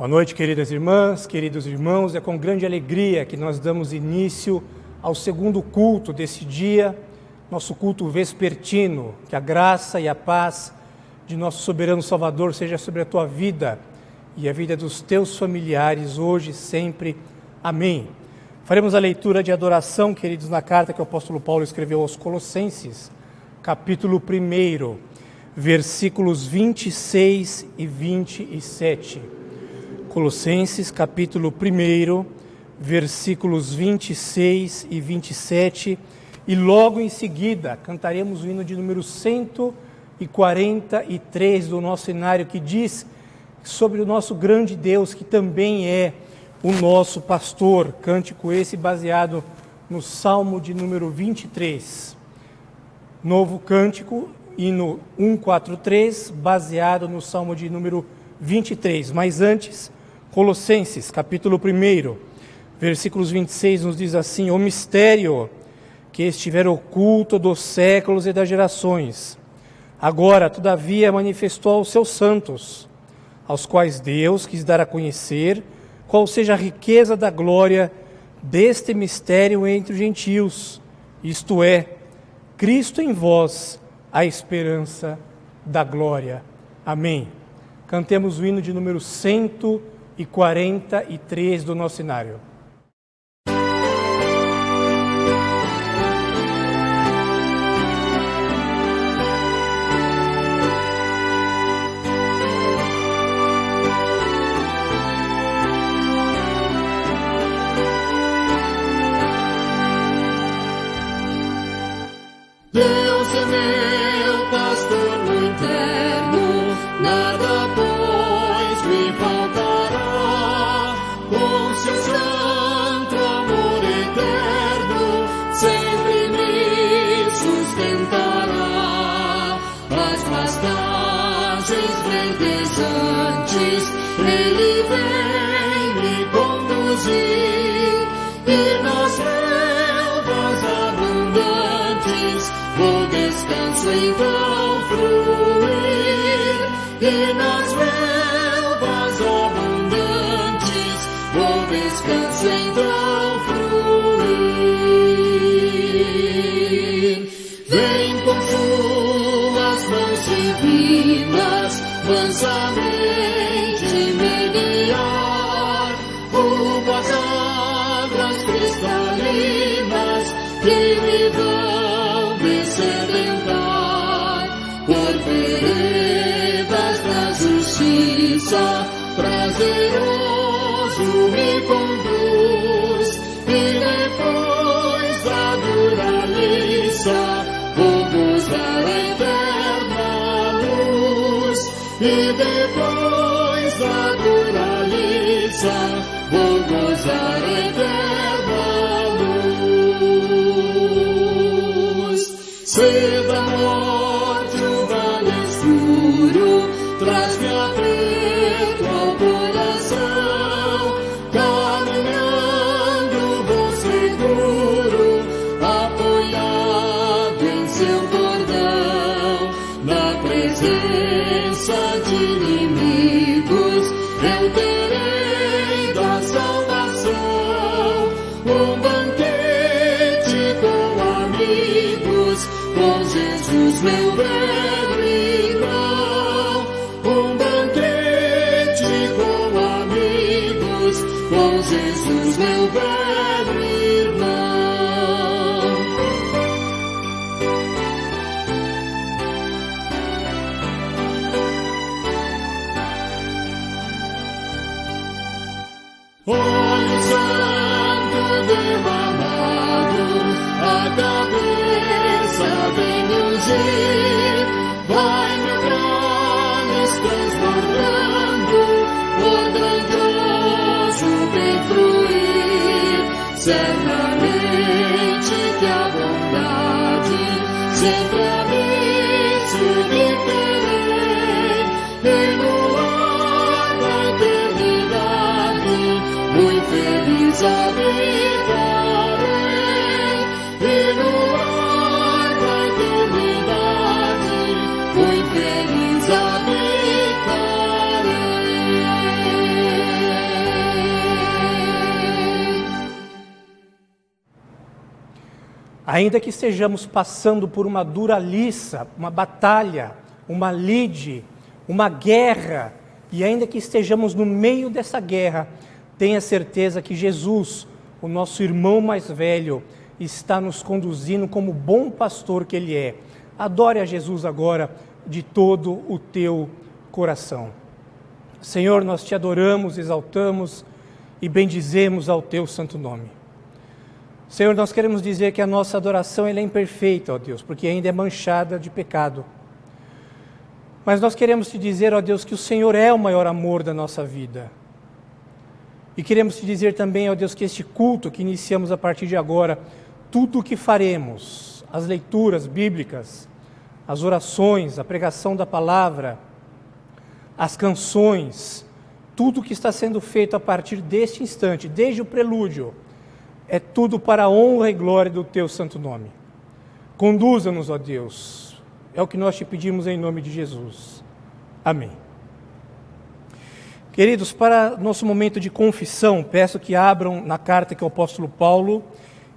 Boa noite, queridas irmãs, queridos irmãos. É com grande alegria que nós damos início ao segundo culto desse dia, nosso culto vespertino. Que a graça e a paz de nosso soberano Salvador seja sobre a tua vida e a vida dos teus familiares, hoje e sempre. Amém. Faremos a leitura de adoração, queridos, na carta que o apóstolo Paulo escreveu aos Colossenses, capítulo 1, versículos 26 e 27. Colossenses, capítulo 1, versículos 26 e 27, e logo em seguida cantaremos o hino de número 143 do nosso cenário, que diz sobre o nosso grande Deus, que também é o nosso pastor. Cântico esse baseado no Salmo de número 23. Novo cântico, hino 143, baseado no Salmo de número 23. Mas antes, Colossenses, capítulo 1, versículos 26, nos diz assim: o mistério que estiver oculto dos séculos e das gerações, agora, todavia, manifestou aos seus santos, aos quais Deus quis dar a conhecer qual seja a riqueza da glória deste mistério entre os gentios, isto é, Cristo em vós, a esperança da glória. Amém. Cantemos o hino de número 143 do nosso cenário. Deus é meu pastor no eterno, nada pois me faltará. Com seu santo amor eterno, sempre me sustentará. As pastagens verdejantes, Ele vem me conduzir, e nas relvas abundantes vou descanso então fruir, e nas relvas abundantes vou descanso então fruir. Vem com suas mãos divinas, mansamente me guiar, rumo às águas cristalinas que me vão sedentar, por veredas da justiça, prazeroso me conduz, e depois da dura liça, vou gozar a eterna luz, e depois da dura liça, vou gozar a eterna luz. Se da morte o vale escuro traz-me aperto ao coração, caminhando vou seguro, apoiado em seu cordão. Na presença de inimigos eu terei da salvação um banquete com amigos, com Jesus meu velho irmão. Um banquete com amigos, com Jesus meu velho irmão. Olho santo derramado, a cabeça vem ungir, vai meu cálice transbordando, por grandioso bem fluir. Certamente que a bondade sempre a mim subterei, e no ar da eternidade muito feliz habitarei, e no ar da eternidade muito feliz habitarei. Ainda que estejamos passando por uma dura liça, uma batalha, uma lide, uma guerra, e ainda que estejamos no meio dessa guerra, tenha certeza que Jesus, o nosso irmão mais velho, está nos conduzindo como bom pastor que Ele é. Adore a Jesus agora de todo o teu coração. Senhor, nós te adoramos, exaltamos e bendizemos ao teu santo nome. Senhor, nós queremos dizer que a nossa adoração ela é imperfeita, ó Deus, porque ainda é manchada de pecado. Mas nós queremos te dizer, ó Deus, que o Senhor é o maior amor da nossa vida. E queremos te dizer também, ó Deus, que este culto que iniciamos a partir de agora, tudo o que faremos, as leituras bíblicas, as orações, a pregação da palavra, as canções, tudo que está sendo feito a partir deste instante, desde o prelúdio, é tudo para a honra e glória do teu santo nome. Conduza-nos, ó Deus, é o que nós te pedimos em nome de Jesus. Amém. Queridos, para nosso momento de confissão, peço que abram na carta que o apóstolo Paulo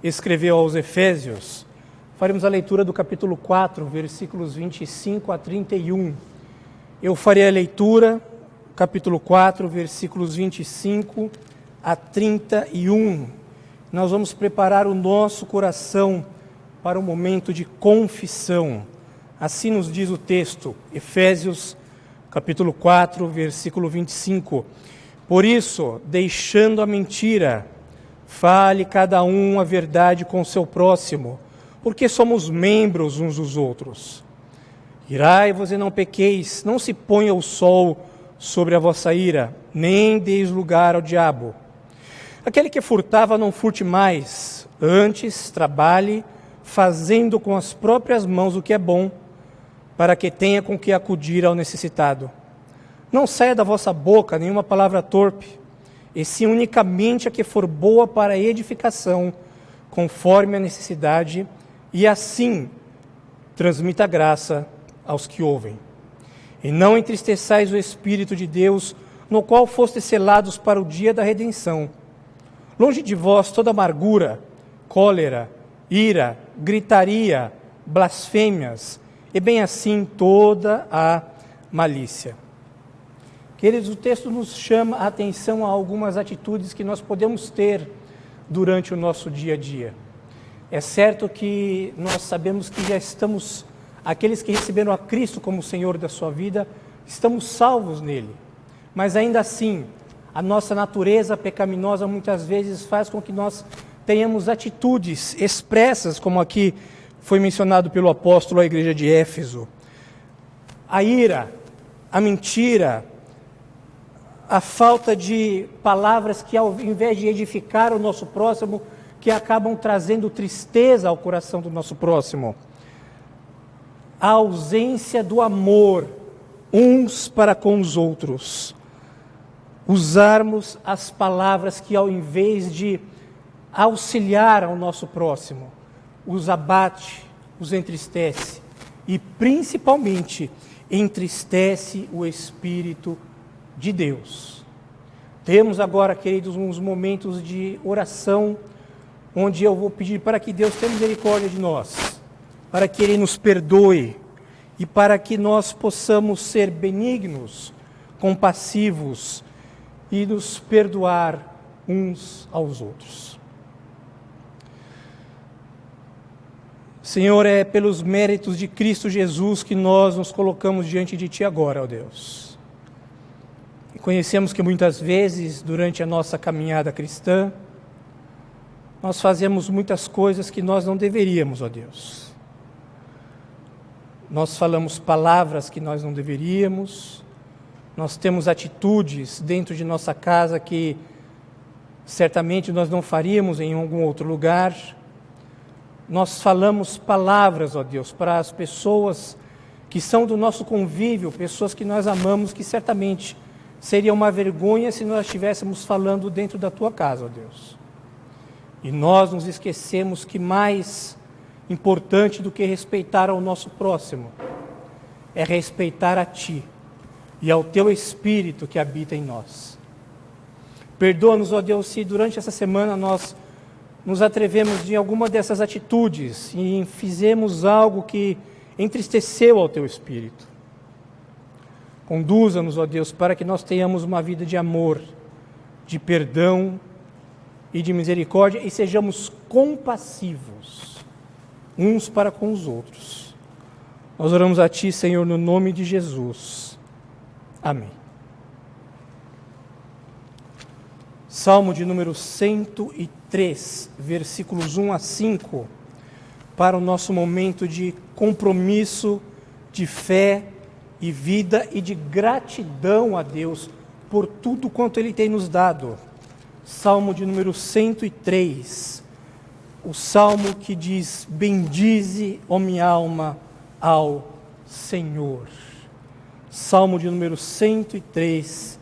escreveu aos Efésios. Faremos a leitura do capítulo 4, versículos 25 a 31. Eu farei a leitura, capítulo 4, versículos 25 a 31. Nós vamos preparar o nosso coração para o momento de confissão. Assim nos diz o texto, Efésios, capítulo 4, versículo 25. Por isso, deixando a mentira, fale cada um a verdade com o seu próximo, porque somos membros uns dos outros. Irai-vos e não pequeis, não se ponha o sol sobre a vossa ira, nem deis lugar ao diabo. Aquele que furtava, não furte mais, antes trabalhe, fazendo com as próprias mãos o que é bom, para que tenha com que acudir ao necessitado. Não saia da vossa boca nenhuma palavra torpe, e sim unicamente a que for boa para a edificação, conforme a necessidade, e assim transmita graça aos que ouvem. E não entristeçais o Espírito de Deus, no qual fostes selados para o dia da redenção. Longe de vós toda amargura, cólera, ira, gritaria, blasfêmias, e bem assim toda a malícia. Queridos, o texto nos chama a atenção a algumas atitudes que nós podemos ter durante o nosso dia a dia. É certo que nós sabemos que já estamos, aqueles que receberam a Cristo como Senhor da sua vida, estamos salvos nele. Mas ainda assim, a nossa natureza pecaminosa muitas vezes faz com que nós tenhamos atitudes expressas, como aqui foi mencionado pelo apóstolo à igreja de Éfeso. A ira, a mentira, a falta de palavras que, ao invés de edificar o nosso próximo, que acabam trazendo tristeza ao coração do nosso próximo. A ausência do amor uns para com os outros. Usarmos as palavras que, ao invés de auxiliar ao nosso próximo, os abate, os entristece e, principalmente, entristece o Espírito de Deus. Temos agora, queridos, uns momentos de oração, onde eu vou pedir para que Deus tenha misericórdia de nós, para que Ele nos perdoe e para que nós possamos ser benignos, compassivos e nos perdoar uns aos outros. Senhor, é pelos méritos de Cristo Jesus que nós nos colocamos diante de Ti agora, ó Deus. E conhecemos que muitas vezes, durante a nossa caminhada cristã, nós fazemos muitas coisas que nós não deveríamos, ó Deus. Nós falamos palavras que nós não deveríamos, nós temos atitudes dentro de nossa casa que certamente nós não faríamos em algum outro lugar. Nós falamos palavras, ó Deus, para as pessoas que são do nosso convívio, pessoas que nós amamos, que certamente seria uma vergonha se nós estivéssemos falando dentro da Tua casa, ó Deus. E nós nos esquecemos que mais importante do que respeitar ao nosso próximo é respeitar a Ti e ao Teu Espírito que habita em nós. Perdoa-nos, ó Deus, se durante essa semana nós nos atrevemos em alguma dessas atitudes e fizemos algo que entristeceu ao teu Espírito. Conduza-nos, ó Deus, para que nós tenhamos uma vida de amor, de perdão e de misericórdia e sejamos compassivos uns para com os outros. Nós oramos a Ti, Senhor, no nome de Jesus. Amém. Salmo de número 103, versículos 1 a 5, para o nosso momento de compromisso, de fé e vida e de gratidão a Deus por tudo quanto Ele tem nos dado. Salmo de número 103, o salmo que diz: bendize, ó minha alma, ao Senhor. Salmo de número 103,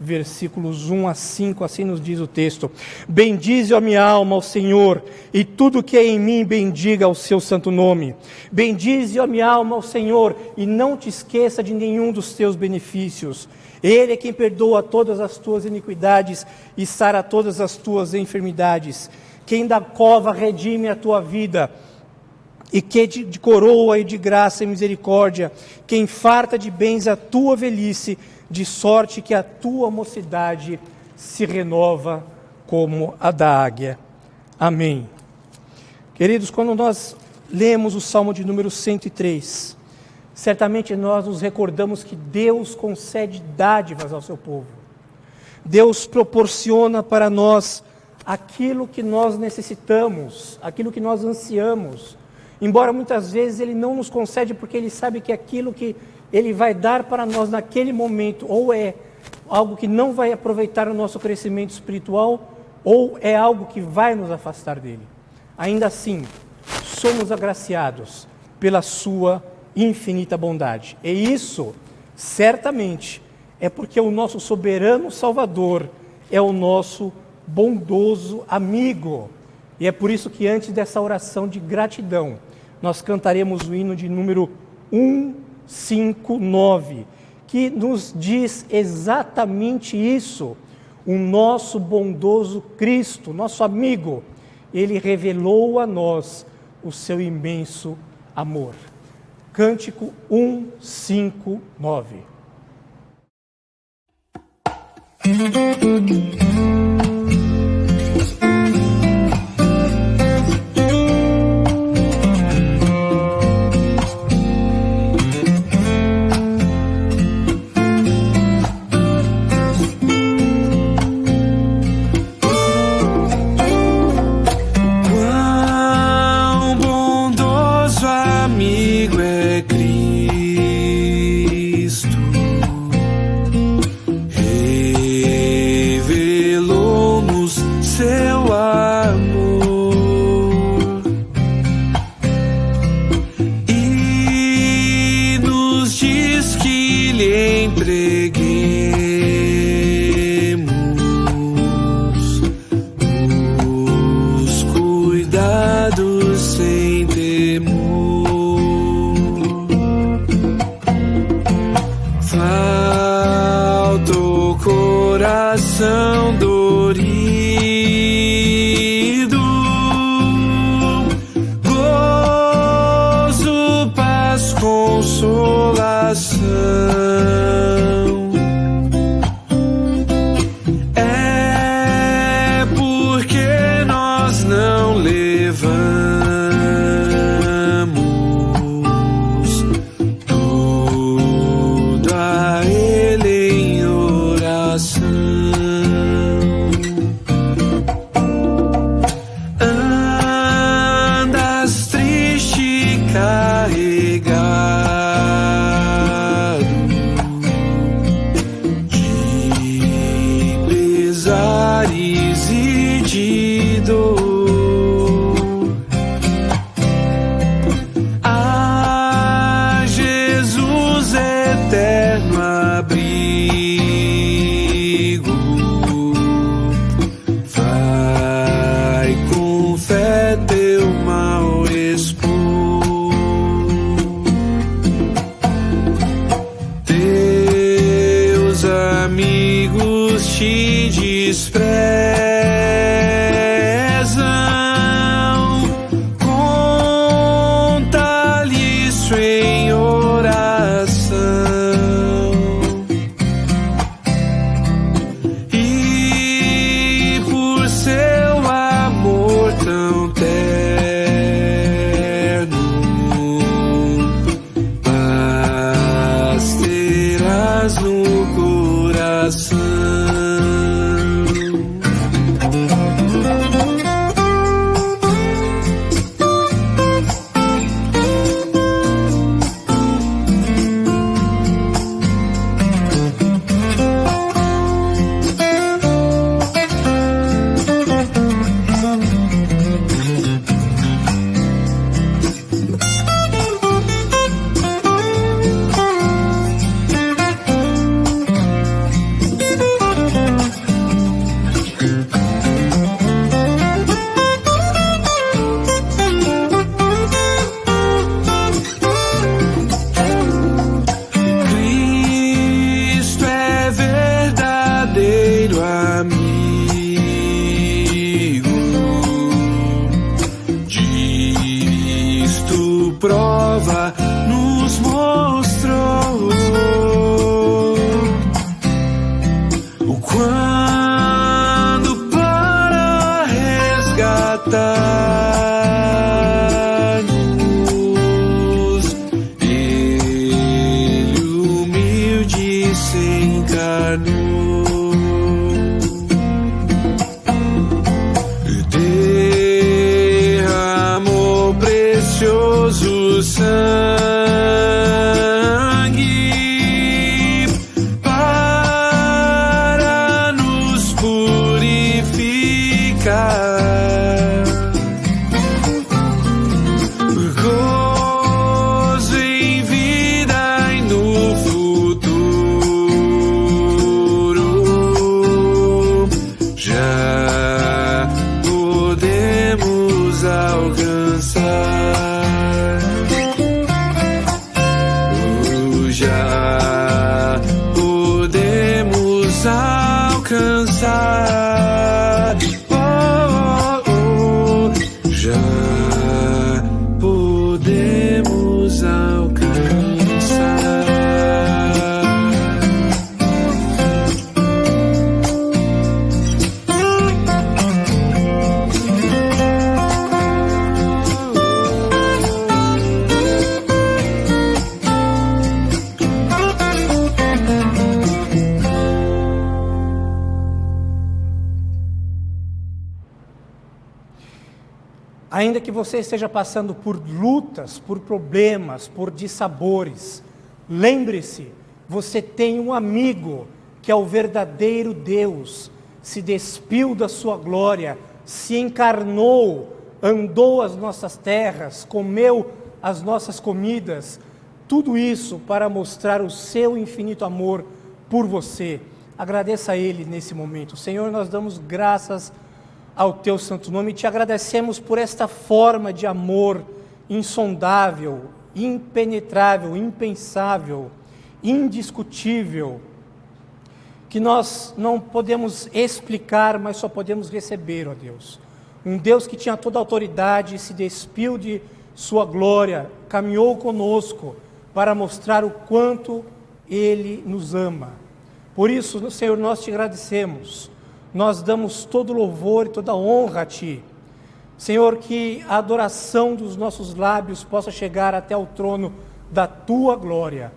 versículos 1 a 5, assim nos diz o texto: bendize, ó minha alma, ao Senhor, e tudo que é em mim bendiga o seu santo nome. Bendize, ó minha alma, ao Senhor, e não te esqueça de nenhum dos teus benefícios. Ele é quem perdoa todas as tuas iniquidades e sara todas as tuas enfermidades. Quem da cova redime a tua vida, e que de coroa e de graça e misericórdia, quem farta de bens a tua velhice, de sorte que a tua mocidade se renova como a da águia. Amém. Queridos, quando nós lemos o Salmo de número 103, certamente nós nos recordamos que Deus concede dádivas ao seu povo. Deus proporciona para nós aquilo que nós necessitamos, aquilo que nós ansiamos. Embora muitas vezes Ele não nos concede porque Ele sabe que aquilo que Ele vai dar para nós naquele momento ou é algo que não vai aproveitar o nosso crescimento espiritual ou é algo que vai nos afastar dEle. Ainda assim, somos agraciados pela Sua infinita bondade. E isso, certamente, é porque o nosso soberano Salvador é o nosso bondoso amigo. E é por isso que antes dessa oração de gratidão, nós cantaremos o hino de número 159, que nos diz exatamente isso. O nosso bondoso Cristo, nosso amigo, Ele revelou a nós o seu imenso amor. Cântico 159. Coração dorido, gozo, paz, consolação. É porque nós não levamos tudo a Ele em oração. Andas triste e carregado, em oração. E por seu amor tão terno, paz terás no coração. Prova nos mostrou o quando para resgatar-nos Ele humilde se encarnou. Derramou precioso sangue para nos purificar. Gozo em vida e no futuro já podemos alcançar. Já podemos alcançar. Já podemos alcançar. Ainda que você esteja passando por lutas, por problemas, por dissabores, lembre-se, você tem um amigo que é o verdadeiro Deus, se despiu da sua glória, se encarnou, andou as nossas terras, comeu as nossas comidas, tudo isso para mostrar o seu infinito amor por você. Agradeça a Ele nesse momento. Senhor, nós damos graças ao Teu santo nome e Te agradecemos por esta forma de amor insondável, impenetrável, impensável, indiscutível, que nós não podemos explicar, mas só podemos receber, ó Deus. Um Deus que tinha toda a autoridade, se despiu de sua glória, caminhou conosco para mostrar o quanto Ele nos ama. Por isso, Senhor, nós Te agradecemos, nós damos todo louvor e toda honra a Ti. Senhor, que a adoração dos nossos lábios possa chegar até o trono da Tua glória.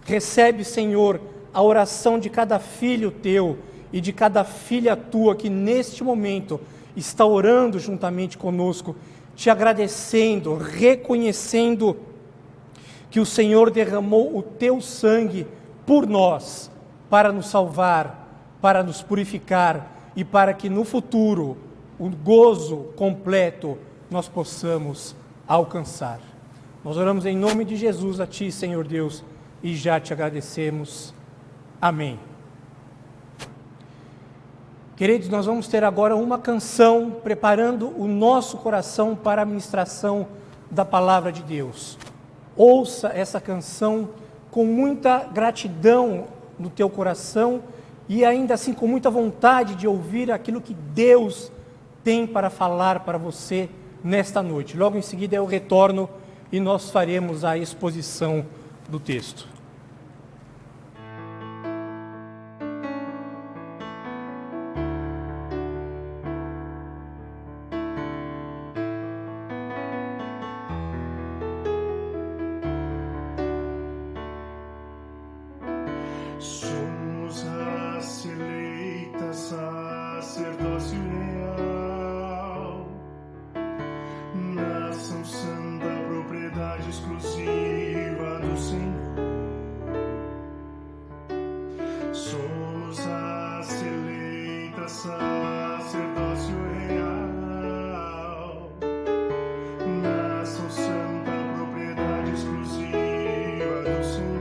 Recebe, Senhor, a oração de cada filho Teu e de cada filha Tua que neste momento está orando juntamente conosco, Te agradecendo, reconhecendo que o Senhor derramou o Teu sangue por nós, para nos salvar, para nos purificar e para que no futuro o gozo completo nós possamos alcançar. Nós oramos em nome de Jesus a Ti, Senhor Deus, e já Te agradecemos. Amém. Queridos, nós vamos ter agora uma canção preparando o nosso coração para a ministração da Palavra de Deus. Ouça essa canção com muita gratidão no teu coração e ainda assim com muita vontade de ouvir aquilo que Deus tem para falar para você nesta noite. Logo em seguida eu retorno e nós faremos a exposição do texto. Somos raça eleita, sacerdócio real, nação santa, propriedade exclusiva do Senhor. Somos raça eleita, sacerdócio real, nação santa, propriedade exclusiva do Senhor.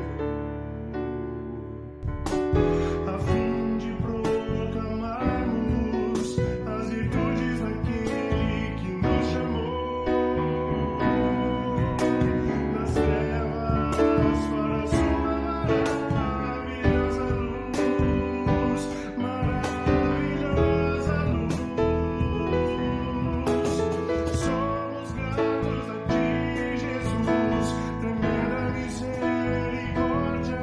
A fim de proclamarmos as virtudes daquele que nos chamou das trevas para a sua maravilhosa luz, maravilhosa luz. Somos gratos a ti, Jesus, tremenda misericórdia.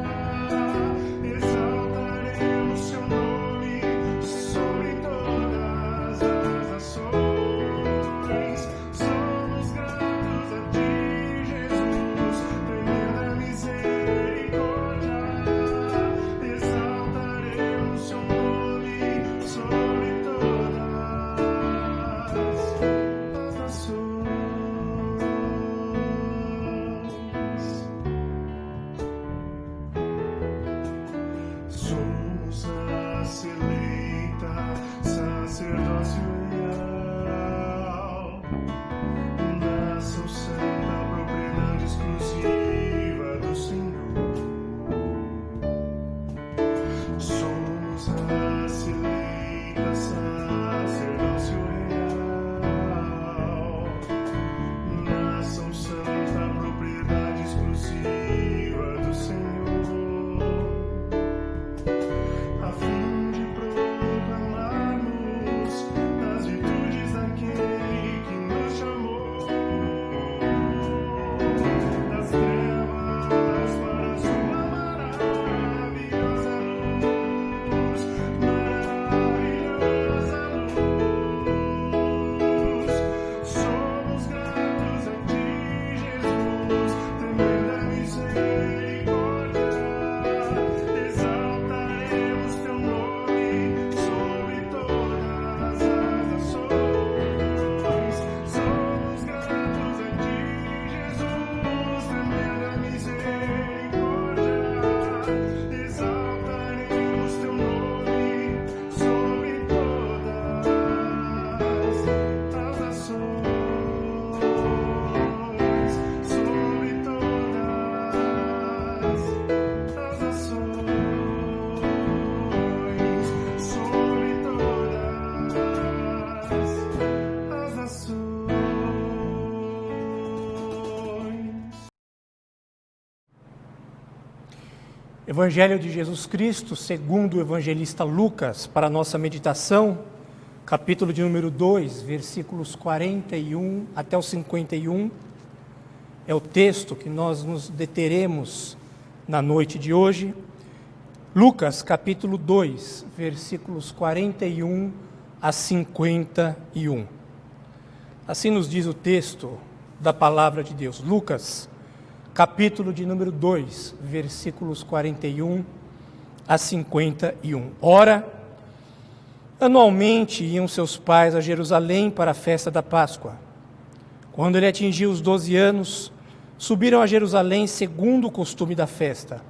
Exaltaremos seu nome sobre todas as nações. Somos gratos a ti, Jesus, tremenda misericórdia. Exaltaremos seu nome sobre todas as nações. Somos raça eleita, sacerdócio real, nação santa, propriedade exclusiva do Senhor. Somos raça eleita, sacerdócio real, nação santa, propriedade exclusiva do Senhor. A fim de proclamarmos as virtudes daquele que nos chamou das trevas para a sua maravilhosa luz, maravilhosa luz. Somos gratos a ti, Jesus, tremenda misericórdia. Exaltaremos teu nome sobre todas as nações. Somos gratos a ti, Jesus, tremenda misericórdia. Exaltaremos teu nome sobre todas as nações. Sobre todas as nações. Sobre todas as nações. Evangelho de Jesus Cristo, segundo o evangelista Lucas, para a nossa meditação, capítulo de número 2, versículos 41 até o 51, é o texto que nós nos deteremos na noite de hoje. Lucas, capítulo 2, versículos 41 a 51. Assim nos diz o texto da palavra de Deus. Lucas, capítulo de número 2, versículos 41 a 51. Ora, anualmente iam seus pais a Jerusalém para a festa da Páscoa. Quando ele atingiu os 12 anos, subiram a Jerusalém segundo o costume da festa.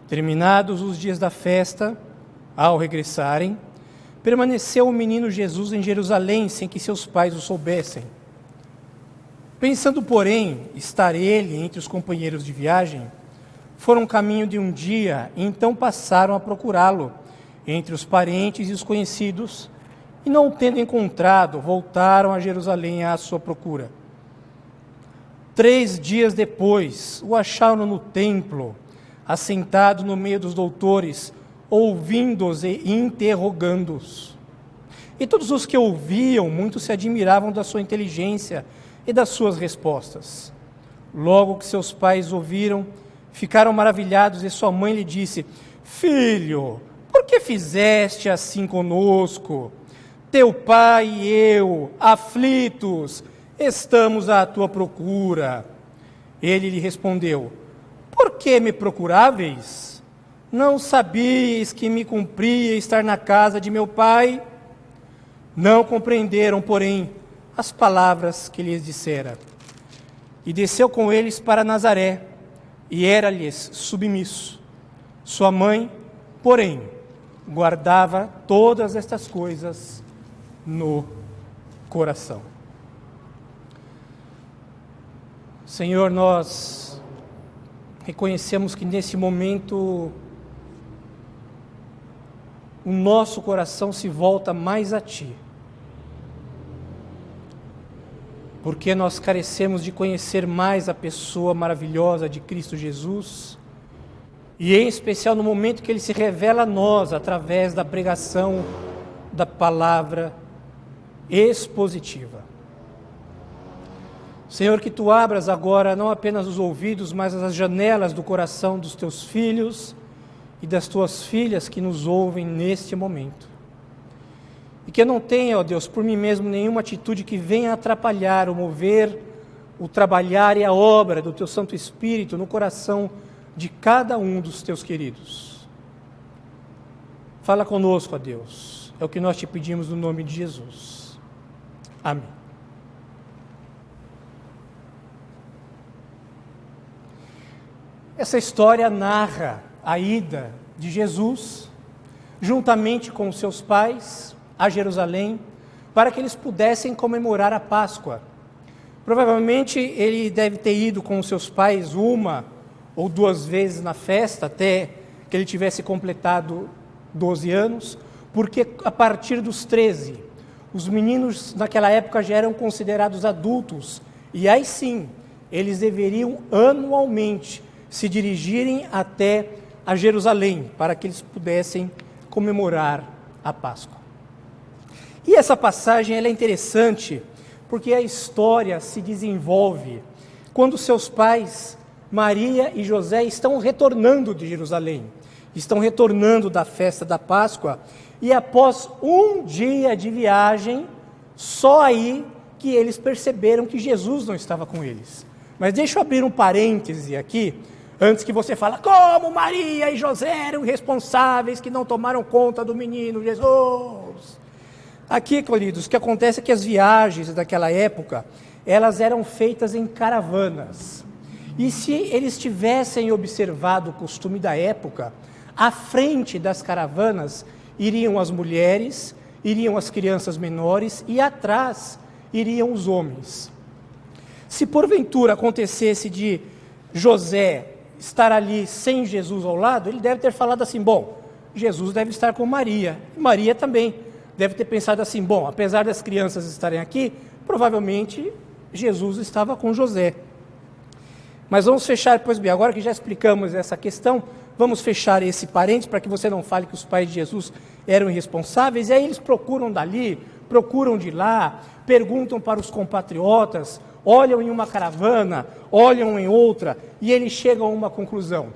Terminados os dias da festa, ao regressarem, permaneceu o menino Jesus em Jerusalém sem que seus pais o soubessem. Pensando, porém, estar ele entre os companheiros de viagem, foram caminho de um dia e então passaram a procurá-lo entre os parentes e os conhecidos, e não o tendo encontrado, voltaram a Jerusalém à sua procura. 3 dias depois, o acharam no templo, assentado no meio dos doutores, ouvindo-os e interrogando-os. E todos os que ouviam, muito se admiravam da sua inteligência e das suas respostas. Logo que seus pais ouviram, ficaram maravilhados, e sua mãe lhe disse: Filho, por que fizeste assim conosco? Teu pai e eu, aflitos, estamos à tua procura. Ele lhe respondeu: Por que me procuráveis? Não sabíeis que me cumpria estar na casa de meu pai? Não compreenderam, porém, as palavras que lhes dissera. E desceu com eles para Nazaré, e era-lhes submisso. Sua mãe, porém, guardava todas estas coisas no coração. Senhor, nós reconhecemos que nesse momento o nosso coração se volta mais a Ti, porque nós carecemos de conhecer mais a pessoa maravilhosa de Cristo Jesus, e em especial no momento que Ele se revela a nós através da pregação da palavra expositiva. Senhor, que Tu abras agora não apenas os ouvidos, mas as janelas do coração dos Teus filhos e das Tuas filhas que nos ouvem neste momento. E que eu não tenha, ó Deus, por mim mesmo, nenhuma atitude que venha atrapalhar o mover, o trabalhar e a obra do Teu Santo Espírito no coração de cada um dos Teus queridos. Fala conosco, ó Deus, é o que nós Te pedimos no nome de Jesus. Amém. Essa história narra a ida de Jesus, juntamente com seus pais, a Jerusalém, para que eles pudessem comemorar a Páscoa. Provavelmente ele deve ter ido com seus pais uma ou duas vezes na festa, até que ele tivesse completado 12 anos, porque a partir dos 13, os meninos naquela época já eram considerados adultos, e aí sim, eles deveriam anualmente se dirigirem até a Jerusalém, para que eles pudessem comemorar a Páscoa. E essa passagem ela é interessante, porque a história se desenvolve quando seus pais, Maria e José, estão retornando de Jerusalém, estão retornando da festa da Páscoa, e após um dia de viagem, só aí que eles perceberam que Jesus não estava com eles. Mas deixa eu abrir um parêntese aqui, antes que você fale, como Maria e José eram responsáveis que não tomaram conta do menino Jesus. Aqui, queridos, o que acontece é que as viagens daquela época, elas eram feitas em caravanas. E se eles tivessem observado o costume da época, à frente das caravanas iriam as mulheres, iriam as crianças menores e atrás iriam os homens. Se porventura acontecesse de José estar ali sem Jesus ao lado, ele deve ter falado assim, bom, Jesus deve estar com Maria, e Maria também deve ter pensado assim, bom, apesar das crianças estarem aqui, provavelmente Jesus estava com José. Mas vamos fechar, pois bem, agora que já explicamos essa questão, vamos fechar esse parênteses para que você não fale que os pais de Jesus eram irresponsáveis, e aí eles procuram dali, procuram de lá, perguntam para os compatriotas, olham em uma caravana, olham em outra, e eles chegam a uma conclusão.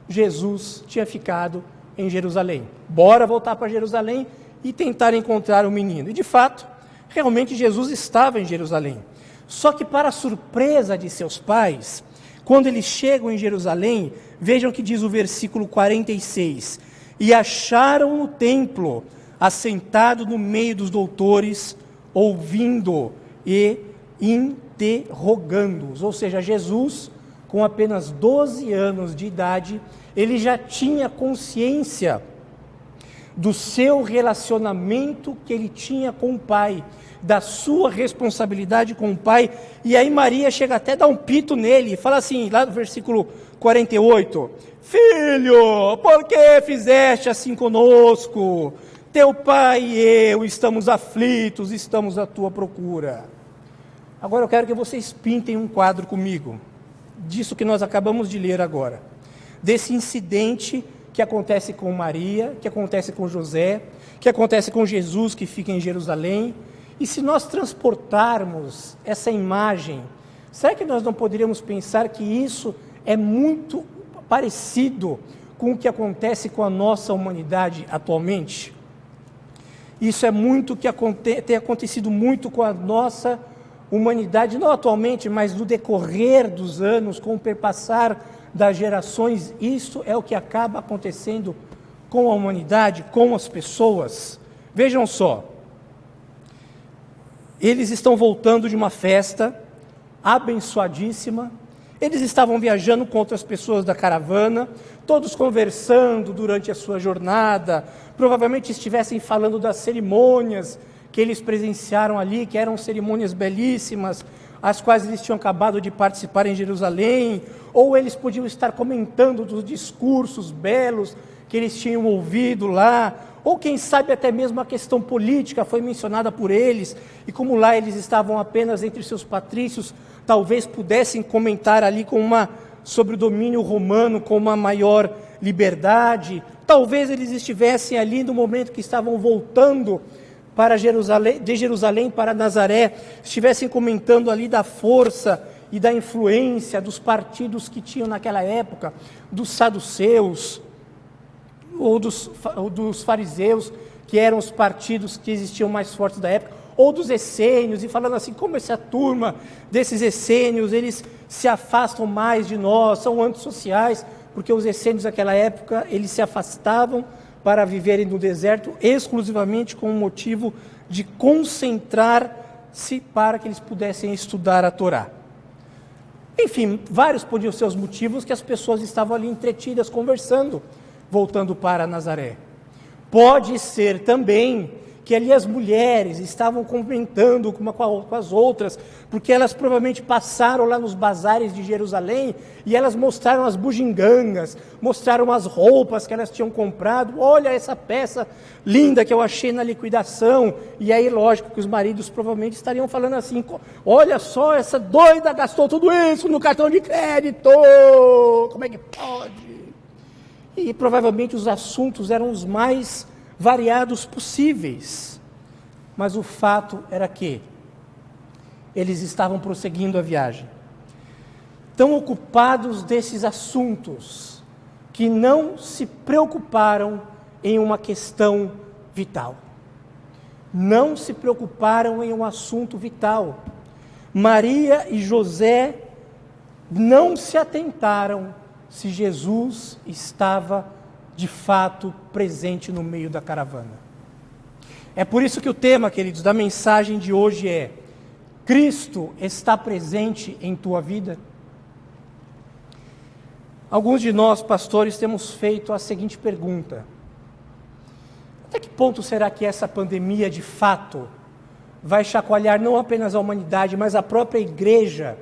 Jesus tinha ficado em Jerusalém. Bora voltar para Jerusalém e tentar encontrar o menino. E de fato, realmente Jesus estava em Jerusalém. Só que para a surpresa de seus pais, quando eles chegam em Jerusalém, vejam que diz o versículo 46, e acharam no templo, assentado no meio dos doutores, ouvindo e interrogando-os. Ou seja, Jesus, com apenas 12 anos de idade, ele já tinha consciência do seu relacionamento que ele tinha com o Pai, da sua responsabilidade com o Pai, e aí Maria chega até a dar um pito nele, e fala assim, lá no versículo 48, Filho, por que fizeste assim conosco? Teu pai e eu estamos aflitos, estamos à tua procura. Agora eu quero que vocês pintem um quadro comigo, disso que nós acabamos de ler agora, desse incidente que acontece com Maria, que acontece com José, que acontece com Jesus que fica em Jerusalém, e se nós transportarmos essa imagem Será que nós não poderíamos pensar que isso é muito parecido com o que acontece com a nossa humanidade atualmente? Isso é muito que tem acontecido muito com a nossa humanidade, não atualmente, mas no decorrer dos anos, com o perpassar das gerações. Isso é o que acaba acontecendo com a humanidade, com as pessoas. Vejam só, eles estão voltando de uma festa abençoadíssima, eles estavam viajando com outras pessoas da caravana, todos conversando durante a sua jornada, provavelmente estivessem falando das cerimônias que eles presenciaram ali, que eram cerimônias belíssimas, as quais eles tinham acabado de participar em Jerusalém, ou eles podiam estar comentando dos discursos belos que eles tinham ouvido lá, ou quem sabe até mesmo a questão política foi mencionada por eles, e como lá eles estavam apenas entre seus patrícios, talvez pudessem comentar ali sobre o domínio romano com uma maior liberdade, talvez eles estivessem ali no momento que estavam voltando para de Jerusalém para Nazaré, estivessem comentando ali da força e da influência dos partidos que tinham naquela época, dos saduceus, ou dos fariseus, que eram os partidos que existiam mais fortes da época, ou dos essênios, e falando assim, como essa turma desses essênios, eles se afastam mais de nós, são antissociais, porque os essênios naquela época, eles se afastavam para viverem no deserto, exclusivamente com o motivo de concentrar-se para que eles pudessem estudar a Torá. Enfim, vários podiam ser os motivos que as pessoas estavam ali entretidas, conversando, voltando para Nazaré. Pode ser também que ali as mulheres estavam comentando uma com as outras, porque elas provavelmente passaram lá nos bazares de Jerusalém e elas mostraram as bugigangas, mostraram as roupas que elas tinham comprado. Olha essa peça linda que eu achei na liquidação. E aí, lógico que os maridos provavelmente estariam falando assim, olha só, essa doida gastou tudo isso no cartão de crédito, como é que pode? E provavelmente os assuntos eram os mais variados possíveis, mas o fato era que eles estavam prosseguindo a viagem, tão ocupados desses assuntos, que não se preocuparam em uma questão vital, não se preocuparam em um assunto vital. Maria e José não se atentaram se Jesus estava de fato presente no meio da caravana. É por isso que o tema, queridos, da mensagem de hoje é: Cristo está presente em tua vida? Alguns de nós, pastores, temos feito a seguinte pergunta: até que ponto será que essa pandemia de fato vai chacoalhar não apenas a humanidade, mas a própria igreja,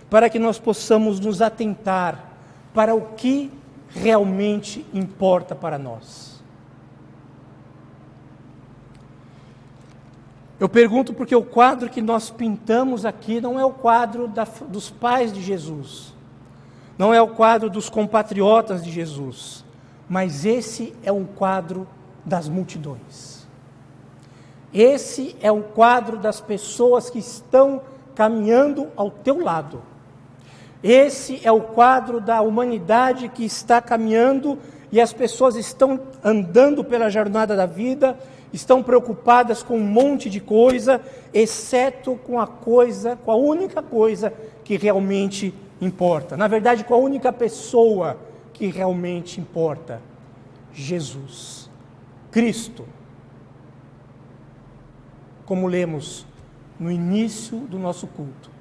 para que nós possamos nos atentar para o que realmente importa para nós? Eu pergunto porque o quadro que nós pintamos aqui não é o quadro dos pais de Jesus, não é o quadro dos compatriotas de Jesus, mas esse é um quadro das multidões. Esse é um quadro das pessoas que estão caminhando ao teu lado. Esse é o quadro da humanidade que está caminhando e as pessoas estão andando pela jornada da vida, estão preocupadas com um monte de coisa, exceto com a única coisa que realmente importa. Na verdade, com a única pessoa que realmente importa: Jesus, Cristo. Como lemos no início do nosso culto,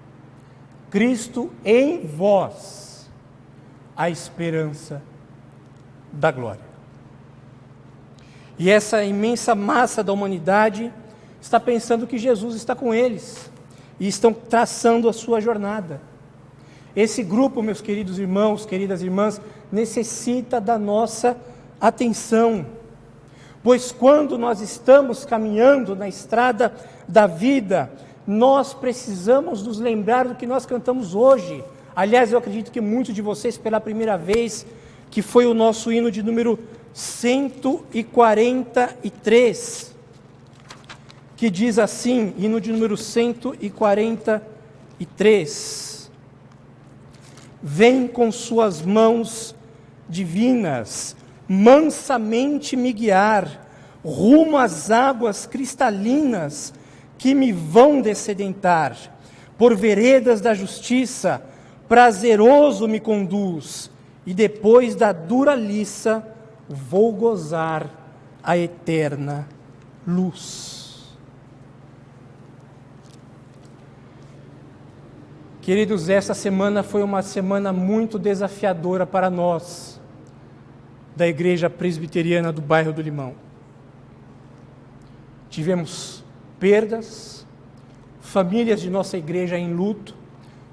Cristo em vós, a esperança da glória. E essa imensa massa da humanidade está pensando que Jesus está com eles e estão traçando a sua jornada. Esse grupo, meus queridos irmãos, queridas irmãs, necessita da nossa atenção, pois quando nós estamos caminhando na estrada da vida, nós precisamos nos lembrar do que nós cantamos hoje. Aliás, eu acredito que muitos de vocês, pela primeira vez, que foi o nosso hino de número 143, que diz assim, hino de número 143: vem com suas mãos divinas, mansamente me guiar, rumo às águas cristalinas que me vão descedentar. Por veredas da justiça, prazeroso me conduz, e depois da dura liça, vou gozar a eterna luz. Queridos, essa semana foi uma semana muito desafiadora para nós, da Igreja Presbiteriana do Bairro do Limão. Tivemos perdas, famílias de nossa igreja em luto,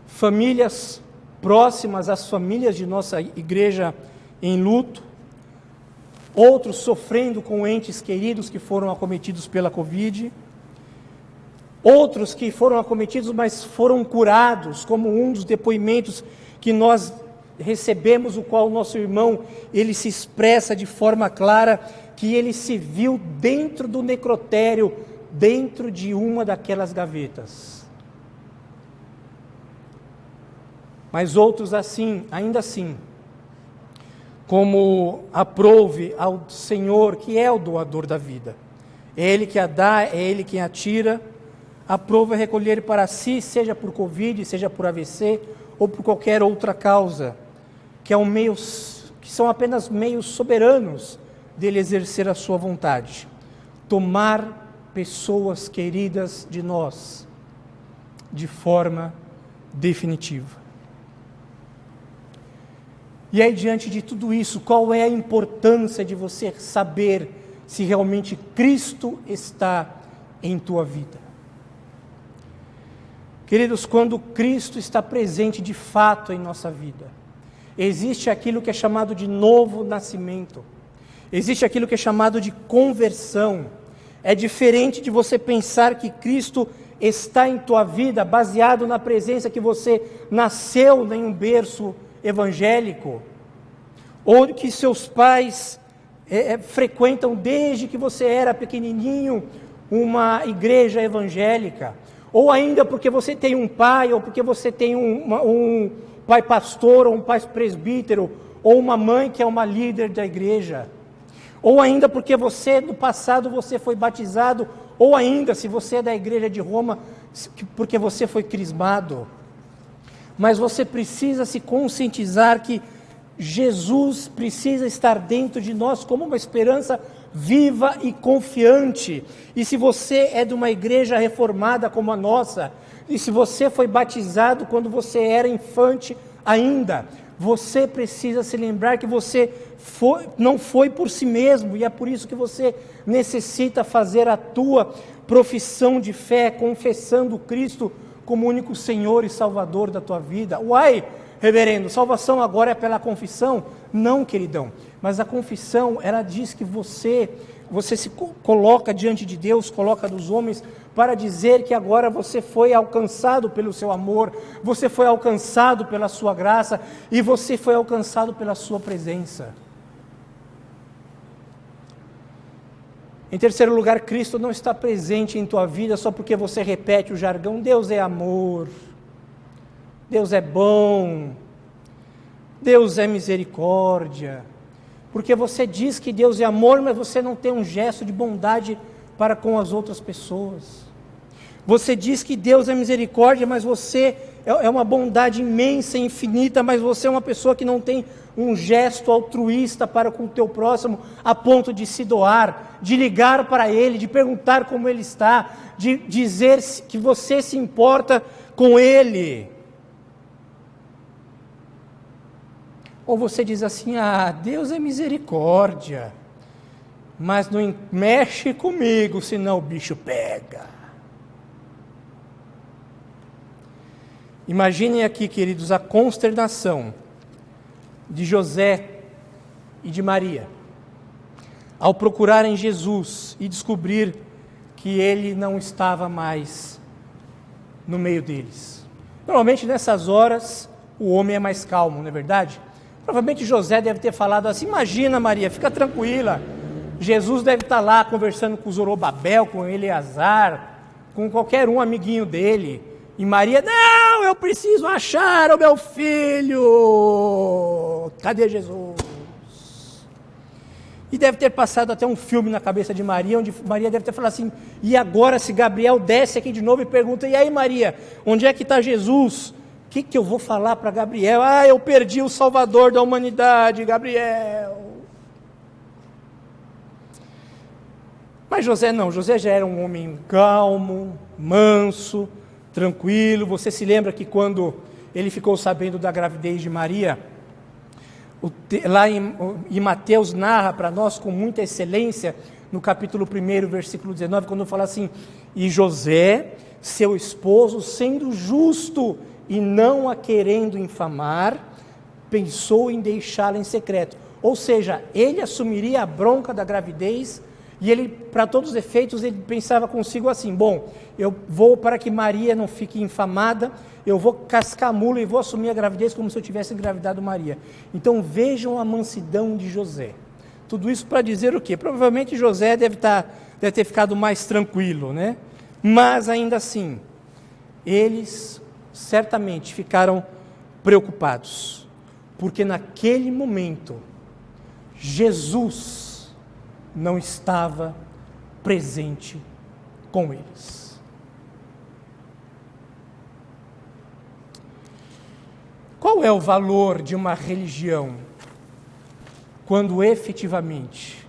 famílias próximas às famílias de nossa igreja em luto, outros sofrendo com entes queridos que foram acometidos pela Covid, outros que foram acometidos, mas foram curados, como um dos depoimentos que nós recebemos, o qual o nosso irmão, ele se expressa de forma clara, que ele se viu dentro do necrotério, dentro de uma daquelas gavetas. Mas outros assim, ainda assim, como aprouve ao Senhor, que é o doador da vida, é Ele que a dá, é Ele quem a tira, aprova recolher para si, seja por Covid, seja por AVC, ou por qualquer outra causa, que são apenas meios soberanos dele exercer a sua vontade. Tomar pessoas queridas de nós, de forma definitiva. E aí, diante de tudo isso, qual é a importância de você saber se realmente Cristo está em tua vida? Queridos, quando Cristo está presente de fato em nossa vida, existe aquilo que é chamado de novo nascimento, existe aquilo que é chamado de conversão. É diferente de você pensar que Cristo está em tua vida baseado na presença que você nasceu em um berço evangélico, ou que seus pais frequentam desde que você era pequenininho uma igreja evangélica, ou ainda porque você tem um pai, ou porque você tem um pai pastor, ou um pai presbítero, ou uma mãe que é uma líder da igreja, ou ainda porque você, no passado, você foi batizado, ou ainda, se você é da igreja de Roma, porque você foi crismado. Mas você precisa se conscientizar que Jesus precisa estar dentro de nós como uma esperança viva e confiante. E se você é de uma igreja reformada como a nossa, e se você foi batizado quando você era infante ainda, você precisa se lembrar que você não foi por si mesmo, e é por isso que você necessita fazer a tua profissão de fé, confessando Cristo como único Senhor e Salvador da tua vida. Uai, reverendo, salvação agora é pela confissão? Não, queridão, mas a confissão, ela diz que você se coloca diante de Deus, coloca dos homens, para dizer que agora você foi alcançado pelo seu amor, você foi alcançado pela sua graça, e você foi alcançado pela sua presença. Em terceiro lugar, Cristo não está presente em tua vida só porque você repete o jargão: Deus é amor, Deus é bom, Deus é misericórdia. Porque você diz que Deus é amor, mas você não tem um gesto de bondade para com as outras pessoas. Você diz que Deus é misericórdia, mas você é uma bondade imensa, infinita, mas você é uma pessoa que não tem um gesto altruísta para com o teu próximo, a ponto de se doar, de ligar para ele, de perguntar como ele está, de dizer que você se importa com ele. Ou você diz assim: Deus é misericórdia, mas não mexe comigo, senão o bicho pega. Imaginem aqui, queridos, a consternação de José e de Maria, ao procurarem Jesus e descobrir que ele não estava mais no meio deles. Normalmente nessas horas o homem é mais calmo, não é verdade? Provavelmente José deve ter falado assim: imagina, Maria, fica tranquila, Jesus deve estar lá conversando com Zorobabel, com Eleazar, com qualquer um amiguinho dele, e Maria: não, não, eu preciso achar o meu filho. Cadê Jesus? E deve ter passado até um filme na cabeça de Maria, onde Maria deve ter falado assim, e agora se Gabriel desce aqui de novo e pergunta, e aí Maria, onde é que está Jesus? O que eu vou falar para Gabriel? Ah, eu perdi o Salvador da humanidade, Gabriel. Mas José não, José já era um homem calmo, manso, tranquilo. Você se lembra que quando ele ficou sabendo da gravidez de Maria, lá em Mateus narra para nós com muita excelência, no capítulo 1, versículo 19, quando fala assim, e José, seu esposo, sendo justo e não a querendo infamar, pensou em deixá-la em secreto. Ou seja, ele assumiria a bronca da gravidez, e ele, para todos os efeitos, ele pensava consigo assim, bom, eu vou para que Maria não fique infamada, eu vou cascar a mula e vou assumir a gravidez como se eu tivesse engravidado Maria. Então vejam a mansidão de José. Tudo isso para dizer o quê? Provavelmente José deve ter ficado mais tranquilo, né? Mas ainda assim, eles certamente ficaram preocupados, porque naquele momento, Jesus não estava presente com eles. Qual é o valor de uma religião quando efetivamente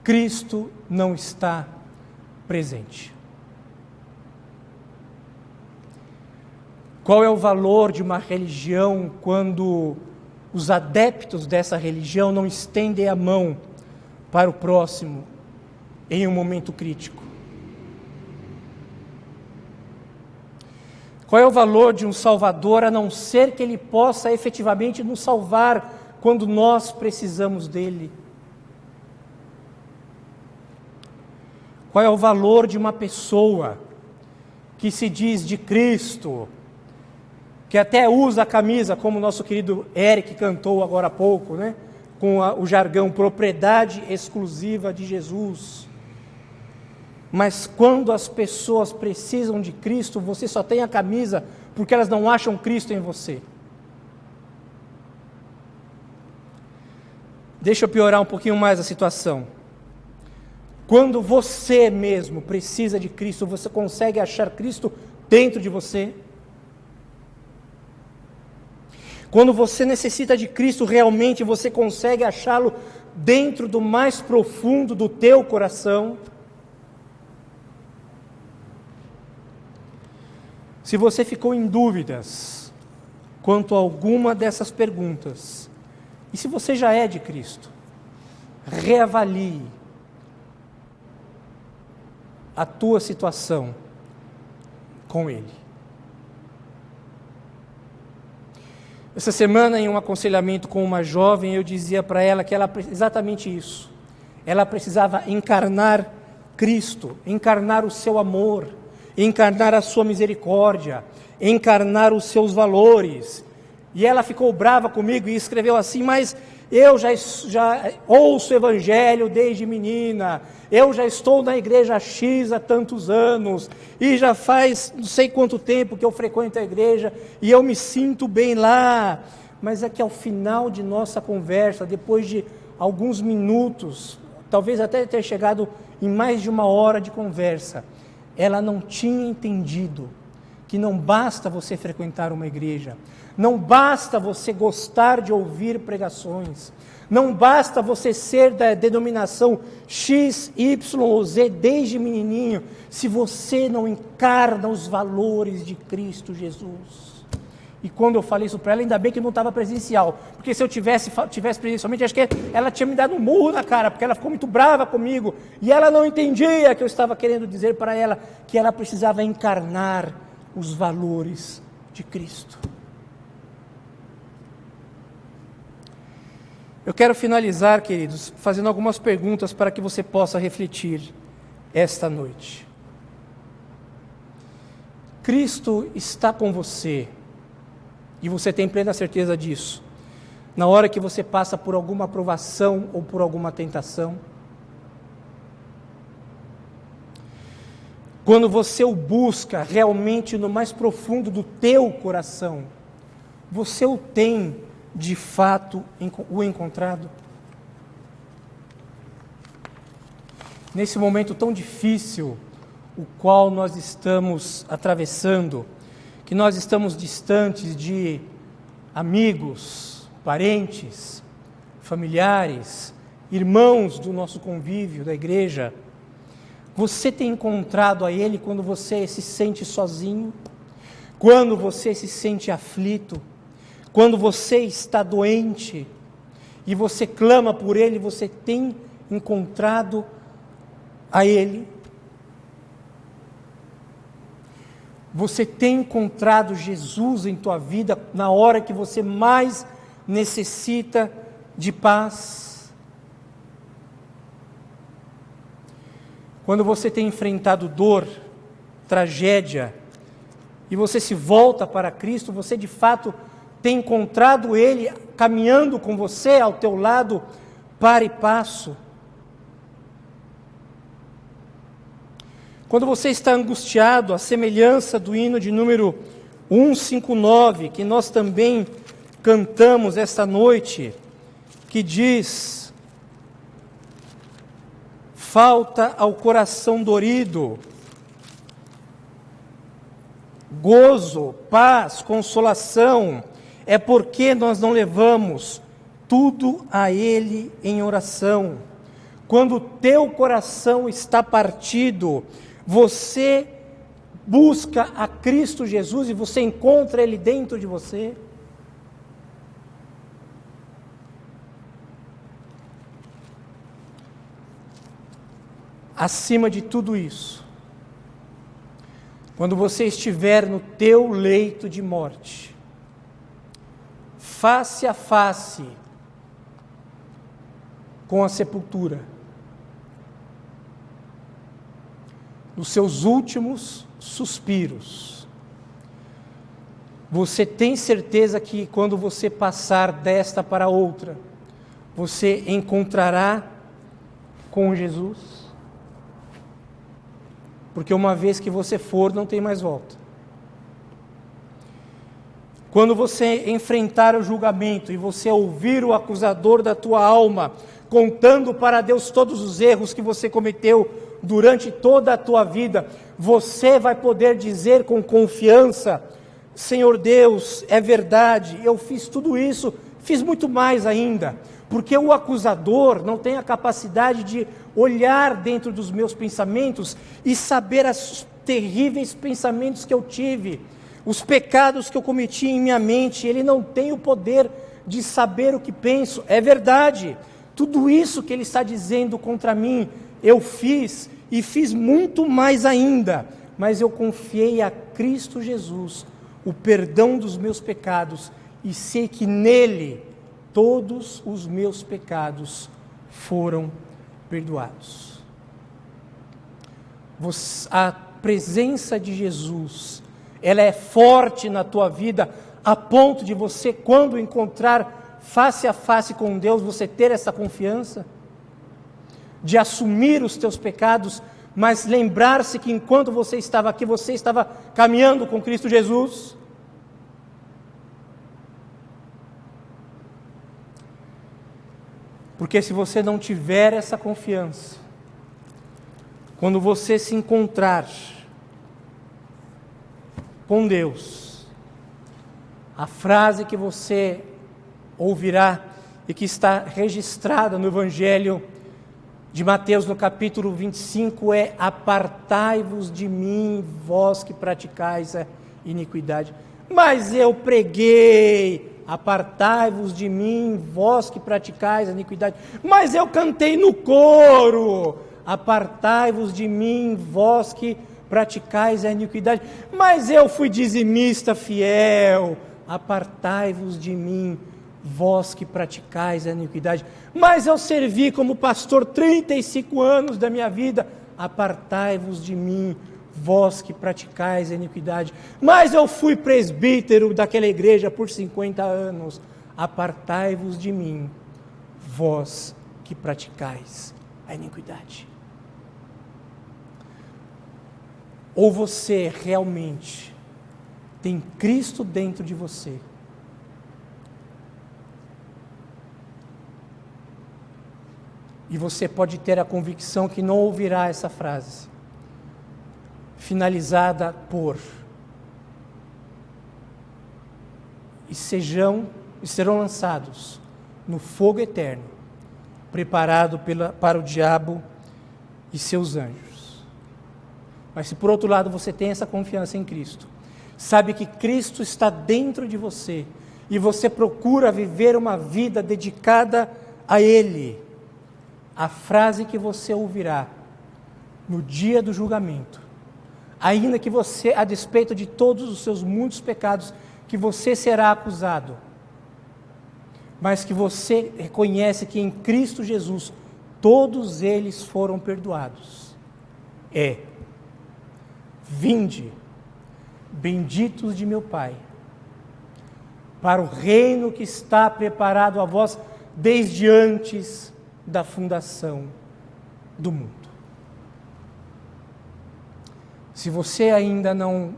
Cristo não está presente? Qual é o valor de uma religião quando os adeptos dessa religião não estendem a mão para o próximo em um momento crítico? Qual é o valor de um Salvador a não ser que Ele possa efetivamente nos salvar quando nós precisamos dEle? Qual é o valor de uma pessoa que se diz de Cristo, que até usa a camisa, como o nosso querido Eric cantou agora há pouco, né? Com o jargão, propriedade exclusiva de Jesus. Mas quando as pessoas precisam de Cristo, você só tem a camisa porque elas não acham Cristo em você. Deixa eu piorar um pouquinho mais a situação. Quando você mesmo precisa de Cristo, você consegue achar Cristo dentro de você? Quando você necessita de Cristo, realmente você consegue achá-lo dentro do mais profundo do teu coração? Se você ficou em dúvidas quanto a alguma dessas perguntas, e se você já é de Cristo, reavalie a tua situação com Ele. Essa semana, em um aconselhamento com uma jovem, eu dizia para ela que ela exatamente isso. Ela precisava encarnar Cristo, encarnar o seu amor, encarnar a sua misericórdia, encarnar os seus valores. E ela ficou brava comigo e escreveu assim, mas eu já ouço o Evangelho desde menina, eu já estou na igreja X há tantos anos, e já faz não sei quanto tempo que eu frequento a igreja, e eu me sinto bem lá. Mas é que ao final de nossa conversa, depois de alguns minutos, talvez até ter chegado em mais de 1 hora de conversa, ela não tinha entendido que não basta você frequentar uma igreja, não basta você gostar de ouvir pregações, não basta você ser da denominação X, Y ou Z desde menininho, se você não encarna os valores de Cristo Jesus. E quando eu falei isso para ela, ainda bem que não estava presencial, porque se eu tivesse presencialmente, acho que ela tinha me dado um murro na cara, porque ela ficou muito brava comigo, e ela não entendia que eu estava querendo dizer para ela que ela precisava encarnar os valores de Cristo. Eu quero finalizar, queridos, fazendo algumas perguntas para que você possa refletir esta noite. Cristo está com você, e você tem plena certeza disso, na hora que você passa por alguma provação ou por alguma tentação? quando você o busca realmente no mais profundo do teu coração, você o tem de fato o encontrado? Nesse momento tão difícil, o qual nós estamos atravessando, que nós estamos distantes de amigos, parentes, familiares, irmãos do nosso convívio, da igreja, você tem encontrado a Ele quando você se sente sozinho, quando você se sente aflito, quando você está doente e você clama por Ele, você tem encontrado a Ele? Você tem encontrado Jesus em tua vida na hora que você mais necessita de paz? Quando você tem enfrentado dor, tragédia, e você se volta para Cristo, você de fato tem encontrado Ele caminhando com você, ao teu lado, para e passo? Quando você está angustiado, a semelhança do hino de número 159, que nós também cantamos esta noite, que diz: falta ao coração dorido gozo, paz, consolação, é porque nós não levamos tudo a Ele em oração. Quando o teu coração está partido, você busca a Cristo Jesus e você encontra Ele dentro de você? Acima de tudo isso, quando você estiver no teu leito de morte, face a face com a sepultura, nos seus últimos suspiros, você tem certeza que quando você passar desta para outra, você encontrará com Jesus? Porque uma vez que você for, não tem mais volta. Quando você enfrentar o julgamento e você ouvir o acusador da tua alma, contando para Deus todos os erros que você cometeu durante toda a tua vida, você vai poder dizer com confiança: Senhor Deus, é verdade, eu fiz tudo isso, fiz muito mais ainda. Porque o acusador não tem a capacidade de olhar dentro dos meus pensamentos e saber os terríveis pensamentos que eu tive, os pecados que eu cometi em minha mente. Ele não tem o poder de saber o que penso. É verdade, tudo isso que ele está dizendo contra mim, eu fiz e fiz muito mais ainda, mas eu confiei a Cristo Jesus, o perdão dos meus pecados, e sei que nele todos os meus pecados foram perdoados. A presença de Jesus, ela é forte na tua vida, a ponto de você, quando encontrar face a face com Deus, você ter essa confiança, de assumir os teus pecados, mas lembrar-se que enquanto você estava aqui, você estava caminhando com Cristo Jesus. Porque se você não tiver essa confiança, quando você se encontrar com Deus, a frase que você ouvirá e que está registrada no Evangelho de Mateus, no capítulo 25, é: apartai-vos de mim, vós que praticais a iniquidade. Mas eu preguei: apartai-vos de mim, vós que praticais a iniquidade. Mas eu cantei no coro: apartai-vos de mim, vós que praticais a iniquidade. Mas eu fui dizimista fiel: apartai-vos de mim, vós que praticais a iniquidade. Mas eu servi como pastor 35 anos da minha vida: apartai-vos de mim, vós que praticais a iniquidade. Mas eu fui presbítero daquela igreja por 50 anos: apartai-vos de mim, vós que praticais a iniquidade. Ou você realmente tem Cristo dentro de você? E você pode ter a convicção que não ouvirá essa frase, finalizada por: e serão lançados no fogo eterno, preparado para o diabo e seus anjos. Mas se por outro lado você tem essa confiança em Cristo, sabe que Cristo está dentro de você, e você procura viver uma vida dedicada a Ele, a frase que você ouvirá no dia do julgamento, ainda que você, a despeito de todos os seus muitos pecados, que você será acusado, mas que você reconhece que em Cristo Jesus todos eles foram perdoados. Vinde, benditos de meu Pai, para o reino que está preparado a vós desde antes da fundação do mundo. Se você ainda não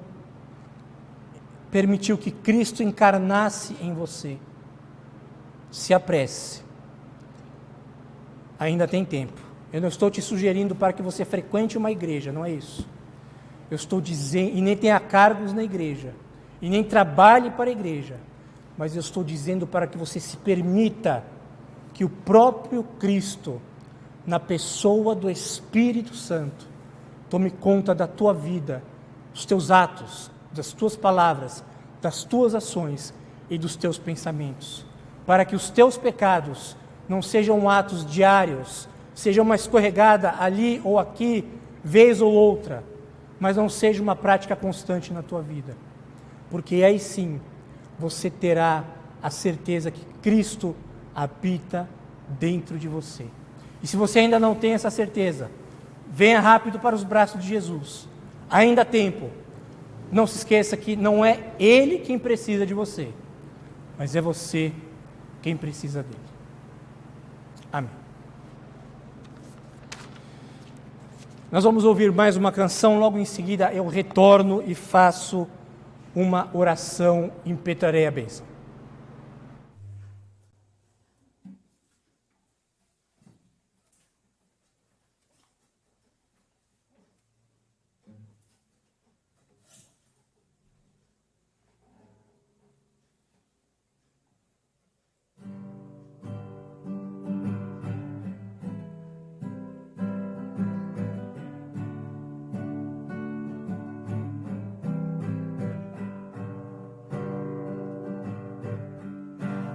permitiu que Cristo encarnasse em você, se apresse. Ainda tem tempo. Eu não estou te sugerindo para que você frequente uma igreja, não é isso. Eu estou dizendo, e nem tenha cargos na igreja, e nem trabalhe para a igreja, mas eu estou dizendo para que você se permita que o próprio Cristo, na pessoa do Espírito Santo, tome conta da tua vida, dos teus atos, das tuas palavras, das tuas ações e dos teus pensamentos, para que os teus pecados não sejam atos diários, sejam uma escorregada ali ou aqui, vez ou outra, mas não seja uma prática constante na tua vida, porque aí sim você terá a certeza que Cristo habita dentro de você. E se você ainda não tem essa certeza, venha rápido para os braços de Jesus, ainda há tempo. Não se esqueça que não é Ele quem precisa de você, mas é você quem precisa dele. Amém. Nós vamos ouvir mais uma canção, logo em seguida eu retorno e faço uma oração, impetrarei a bênção.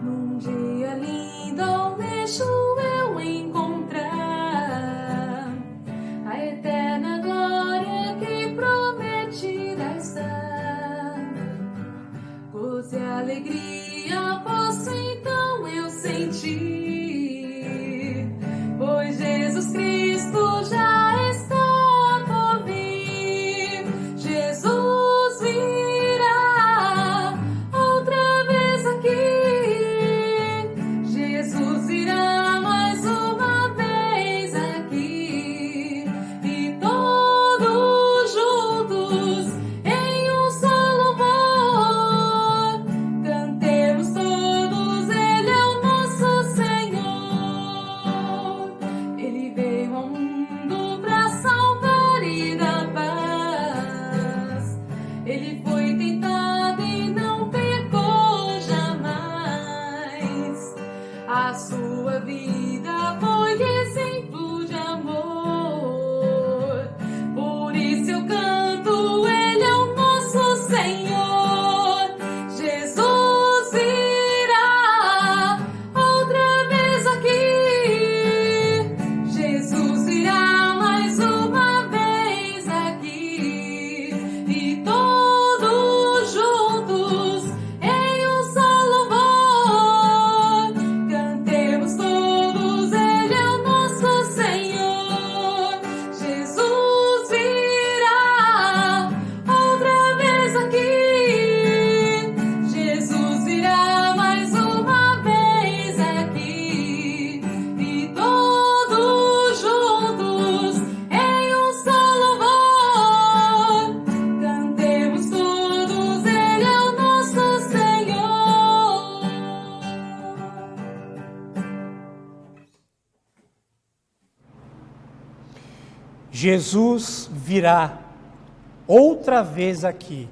Num dia lindo almejo eu encontrar a eterna glória que prometida está. Gozo e alegria posso então eu sentir, pois Jesus Cristo já está por vir. Jesus virá outra vez aqui. Jesus irá mais uma vez aqui, e todos juntos em um só louvor cantemos todos, Ele é o nosso Senhor. Ele veio Jesus virá outra vez aqui.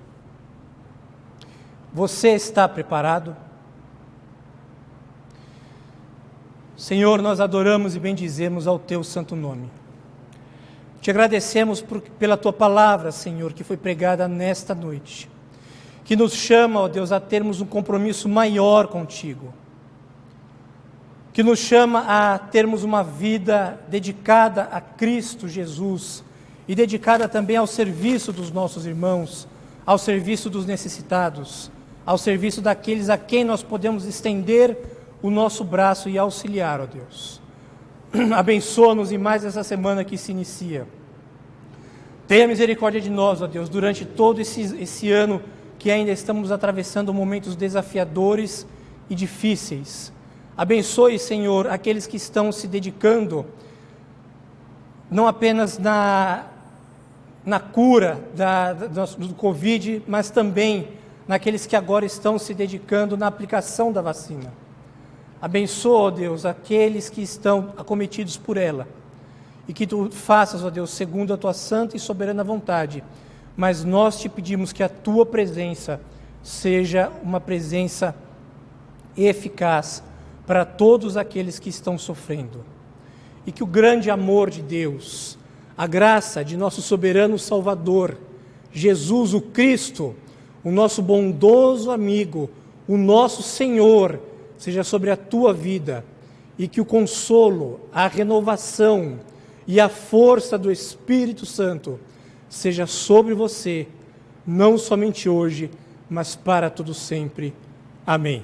Você está preparado? Senhor, nós adoramos e bendizemos ao Teu santo nome. Te agradecemos pela Tua palavra, Senhor, que foi pregada nesta noite, que nos chama, ó Deus, a termos um compromisso maior contigo, que nos chama a termos uma vida dedicada a Cristo Jesus e dedicada também ao serviço dos nossos irmãos, ao serviço dos necessitados, ao serviço daqueles a quem nós podemos estender o nosso braço e auxiliar, ó Deus. Abençoa-nos em mais essa semana que se inicia. Tenha misericórdia de nós, ó Deus, durante todo esse ano que ainda estamos atravessando momentos desafiadores e difíceis. Abençoe, Senhor, aqueles que estão se dedicando não apenas na cura do Covid, mas também naqueles que agora estão se dedicando na aplicação da vacina. Abençoa, ó Deus, aqueles que estão acometidos por ela, e que Tu faças, ó Deus, segundo a Tua santa e soberana vontade. Mas nós te pedimos que a Tua presença seja uma presença eficaz para todos aqueles que estão sofrendo. E que o grande amor de Deus, a graça de nosso soberano Salvador, Jesus o Cristo, o nosso bondoso amigo, o nosso Senhor, seja sobre a tua vida, e que o consolo, a renovação e a força do Espírito Santo seja sobre você, não somente hoje, mas para todo sempre. Amém.